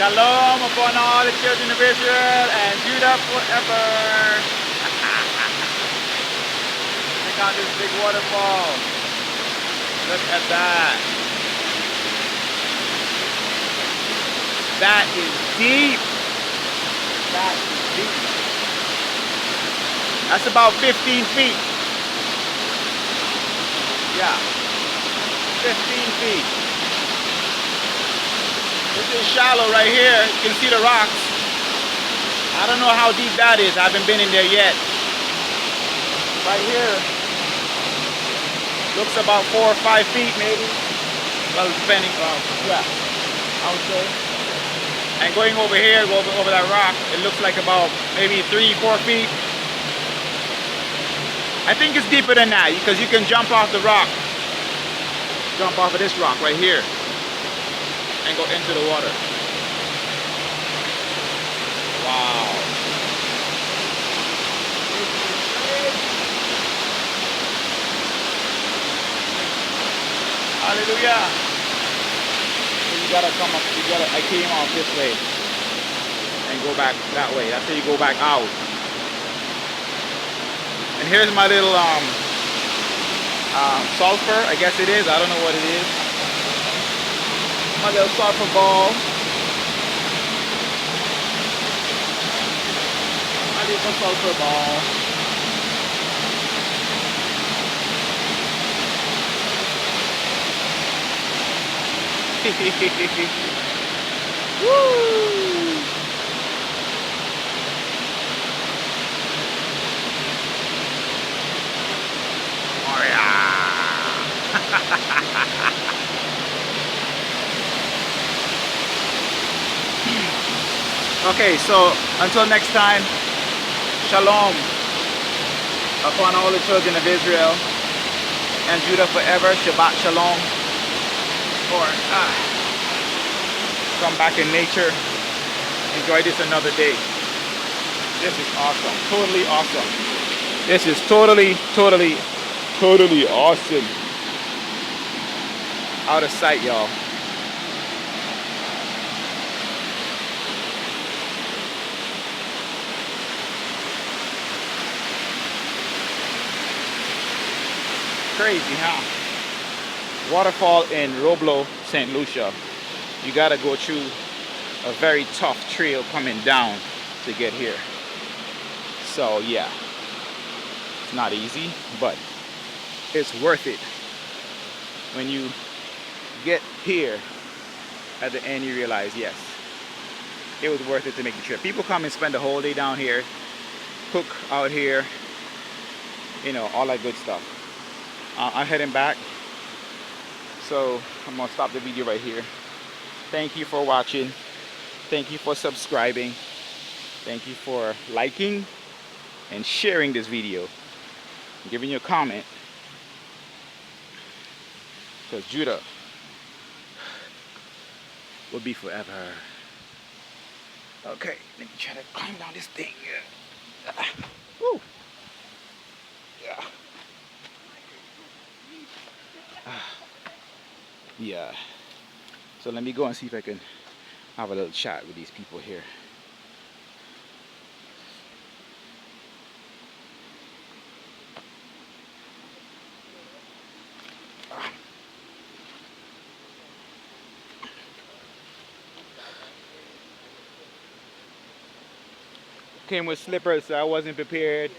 Shalom upon all the children of Israel and Judah forever. Check out this big waterfall. Look at that. That is deep. That is deep. That's about 15 feet. Yeah. 15 feet. This is shallow right here. You can see the rocks. I don't know how deep that is. I haven't been in there yet. Right here looks about 4 or 5 feet maybe. Well, depending on, yeah, I would say. And going over here, over that rock, it looks like about maybe 3, 4 feet. I think it's deeper than that because you can jump off the rock. Jump off of this rock right here and go into the water. Wow. Hallelujah. So you gotta come up, I came off this way and go back that way. That's how you go back out. And here's my little sulfur, I guess it is. I don't know what it is. My little sulfur ball. My little sulfur ball. Woo! Okay, so until next time, shalom upon all the children of Israel and Judah forever. Shabbat shalom. Or come back in nature. Enjoy this another day. This is awesome. Totally awesome. This is totally awesome. Out of sight, y'all. Crazy, huh? Waterfall in Roblot St Lucia. You gotta go through a very tough trail coming down to get here. So yeah, it's not easy, but it's worth it. When you get here at the end, you realize, yes, it was worth it to make the trip. People come and spend the whole day down here, cook out here, you know, all that good stuff. I'm heading back, so I'm gonna stop the video right here. Thank you for watching. Thank you for subscribing. Thank you for liking and sharing this video, giving you a comment, because Judah will be forever. Okay, let me try to climb down this thing. Woo. Yeah. Yeah. So let me go and see if I can have a little chat with these people here. Came with slippers, so I wasn't prepared.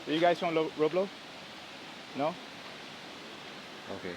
Are you guys from Roblot? No? Okay.